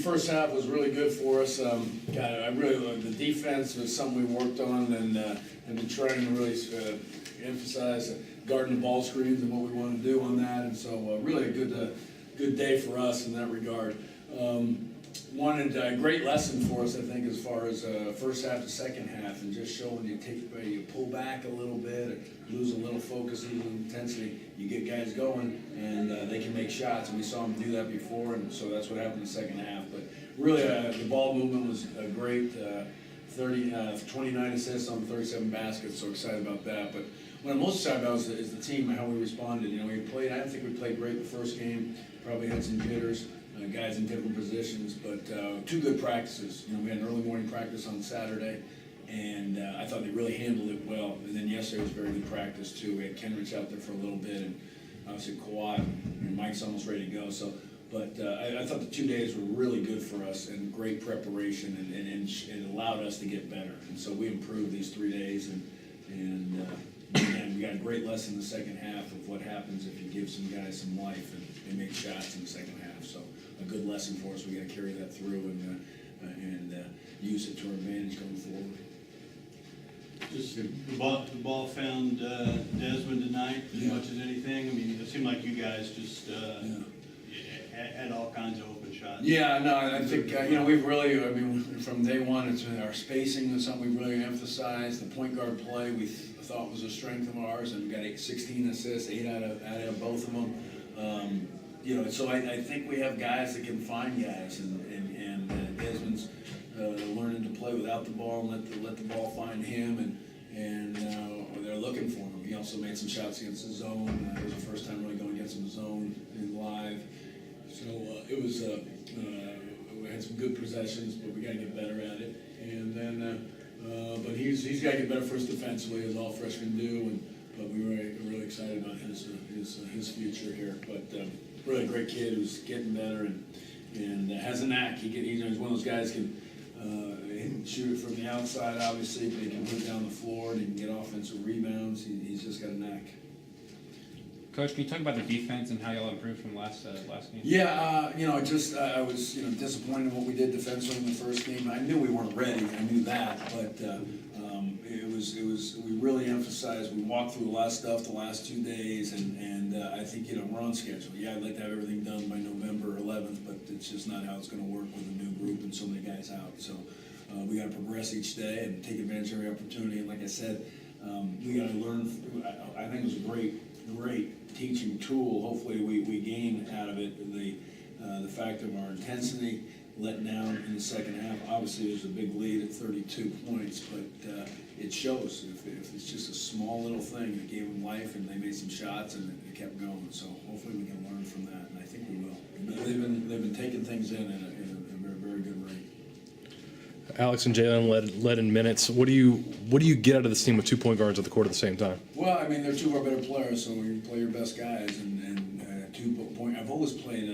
First half was really good for us. The defense was something we worked on and been trying to really emphasize guarding the ball screens and what we want to do on that. And so really a good day for us in that regard. Wanted a great lesson for us, I think, as far as first half to second half, and just showing you pull back a little bit, or lose a little focus, lose intensity, you get guys going, and they can make shots, and we saw them do that before, and so that's what happened in the second half. But really, the ball movement was great. 29 assists on 37 baskets, so excited about that. But what I'm most excited about is the team and how we responded. You know, I don't think we played great the first game, probably had some jitters. Guys in different positions, but two good practices. You know, we had an early morning practice on Saturday, and I thought they really handled it well. And then yesterday was very good practice too. We had Kenrich out there for a little bit, and obviously Kawhi and Mike's almost ready to go. So, but I thought the 2 days were really good for us and great preparation, and it allowed us to get better. And so we improved these 3 days, and we got a great lesson in the second half of what happens if you give some guys some life and they make shots in the second half. So a good lesson for us. We got to carry that through and use it to our advantage going forward. Just the ball found Desmond tonight as much as anything. I mean, it seemed like you guys just had all kinds of open shots. Yeah, no, I think we've really, from day one, it's been our spacing is something we've really emphasized. The point guard play we thought was a strength of ours, and we got 16 assists, 8 out of both of them. So I think we have guys that can find guys, and Desmond's learning to play without the ball and let the ball find him, and they're looking for him. He also made some shots against the zone. It was the first time really going against the zone in live. So it was we had some good possessions, but we got to get better at it. And then, but he's got to get better first defensively, as all freshmen do. But we were really excited about his future here. But really great kid who's getting better and has a knack. He's one of those guys can shoot it from the outside, obviously, but he can put it down the floor and he can get offensive rebounds. He's just got a knack. Coach, can you talk about the defense and how y'all improved from last game? Yeah, I was disappointed in what we did defensively in the first game. I knew we weren't ready. I knew that, but we really emphasized. We walked through a lot of stuff the last 2 days, and I think we're on schedule. Yeah, I'd like to have everything done by November 11th, but it's just not how it's going to work with a new group and so many guys out. So we got to progress each day and take advantage of every opportunity. And like I said, we got to learn. I think it was a great teaching tool. Hopefully we gain out of it the fact of our intensity let down in the second half. Obviously there's a big lead at 32 points, but it shows if it's just a small little thing that gave them life and they made some shots and it kept going. So hopefully we can learn from that, and I think we will. They've been taking things in a very good rate. Alex and Jalen led in minutes. What do you get out of this team with 2 point guards at the court at the same time? Well, they're two of our better players, so you play your best guys, and 2 point. I've always played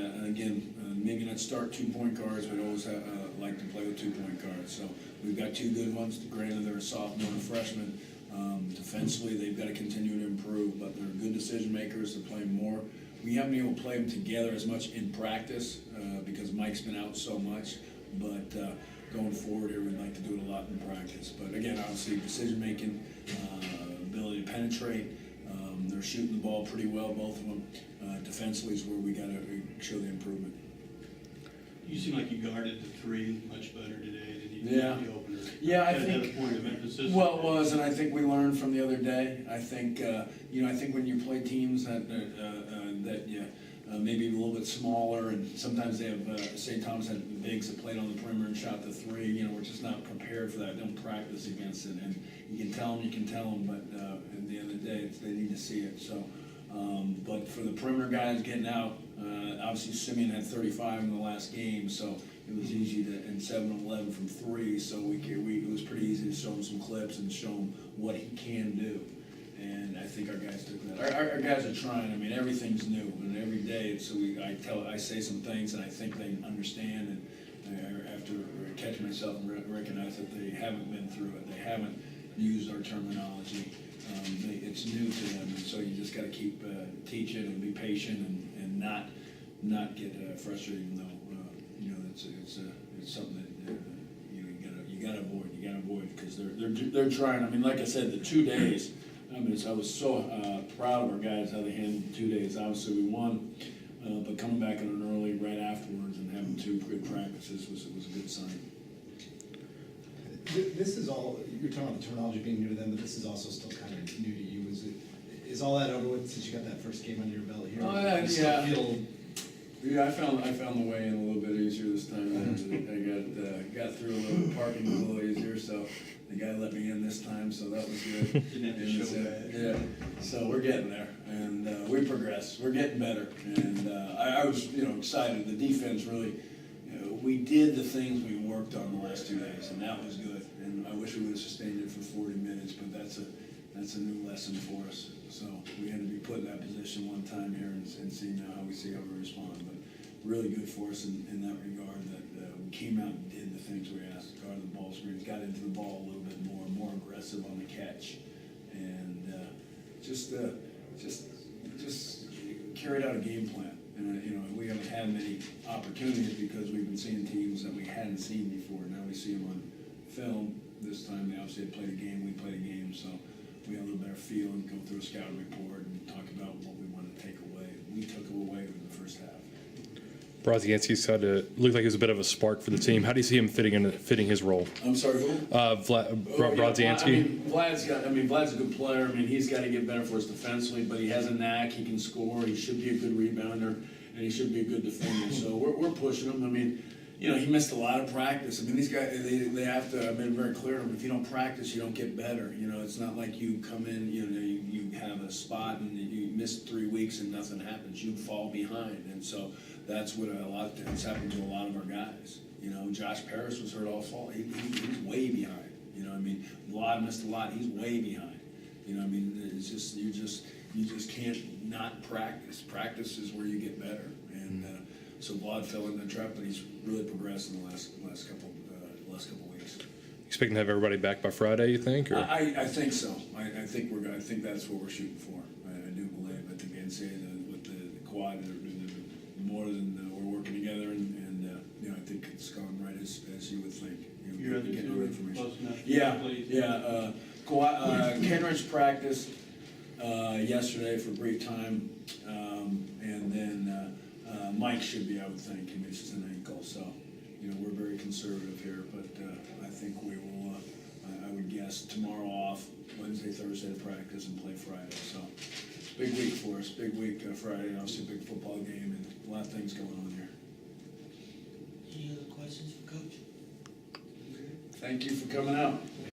maybe not start 2 point guards, but always like to play with 2 point guards. So we've got 2 good ones. Granted, they're a sophomore and a freshman. Defensively, they've got to continue to improve, but they're good decision makers. They're playing more. We haven't been able to play them together as much in practice because Mike's been out so much, but. Going forward here, we'd like to do it a lot in practice. But again, obviously, decision-making, ability to penetrate. They're shooting the ball pretty well, both of them. Defensively is where we got to show the improvement. You seem like you guarded the 3 much better today than you did Yeah. the opener. Yeah, I That think. had a point of emphasis. Well, it was, and I think we learned from the other day. I think I think when you play teams that maybe a little bit smaller, and sometimes they have, St. Thomas had bigs that played on the perimeter and shot the 3. We're just not prepared for that. They don't practice against it, and you can tell them, but at the end of the day, they need to see it. So, but for the perimeter guys getting out, obviously Simeon had 35 in the last game, so it was easy and 7 of 11 from 3. So it was pretty easy to show him some clips and show him what he can do. And I think our guys took that. Our guys are trying. Everything's new, and every day. So I say some things, and I think they understand. And I have to catch myself and recognize that they haven't been through it. They haven't used our terminology. It's new to them, and so you just got to keep teaching and be patient and not get frustrated. Even though it's something that, you gotta avoid, because they're trying, I mean, like I said, the 2 days, I mean, I was so, proud of our guys, how they handled the 2 days, obviously we won, but coming back in an early right afterwards and having 2 good practices was a good sign. This is all, you're talking about the terminology being new to them, but this is also still kind of new to you. Is all that over with since you got that first game under your belt here? Oh, yeah, You still yeah. feel- Yeah, I found the way in a little bit easier this time. I got through a little parking a little easier, so the guy let me in this time, so that was good. Didn't have to show that. Yeah, so we're getting there, and we progress. We're getting better, and I was, excited. The defense really, we did the things we worked on the last 2 days, and that was good. And I wish we would have sustained it for 40 minutes, but that's a new lesson for us. So we had to be put in that position one time here and see now how we respond. But really good for us in that regard, that we came out and did the things we asked, guarded the ball screens, got into the ball a little bit more aggressive on the catch, and just carried out a game plan. And we haven't had many opportunities because we've been seeing teams that we hadn't seen before. Now we see them on film. This time they obviously had played a game, we played a game, so we had a little better feel and go through a scouting report and talk about what we wanted to take away. We took away in the first half. Brodzianski's had to look like he was a bit of a spark for the team. How do you see him fitting his role? I'm sorry, who? Brodzianski. Vlad's a good player. I mean, he's got to get better for us defensively, but he has a knack. He can score. He should be a good rebounder, and he should be a good defender. So we're pushing him. I mean, he missed a lot of practice. I mean, these guys, they have to, I've been very clear to them, if you don't practice, you don't get better. It's not like you come in, you have a spot and you miss 3 weeks and nothing happens. You fall behind. And so that's what has happened to a lot of our guys. Josh Parrish was hurt all fall. He's way behind. Vlad missed a lot. He's way behind. It's just, you just can't not practice. Practice is where you get better. And so Vlad fell in the trap, but he's really progressed in the last couple weeks. Expecting to have everybody back by Friday, you think? Or? I think so. I think that's what we're shooting for. I do believe. I think NCAA with the quad, they're more than we're working together, and I think it's gone right as you would think. Your other two are close enough? Yeah. Kenrich practiced yesterday for a brief time, and then Mike should be, I would think. It's just an ankle, so we're very conservative here, but I think we will. I would guess tomorrow off, Wednesday, Thursday to practice, and play Friday. So big week for us. Big week Friday. Obviously, a big football game, and a lot of things going on here. Any other questions for Coach? Thank you for coming out.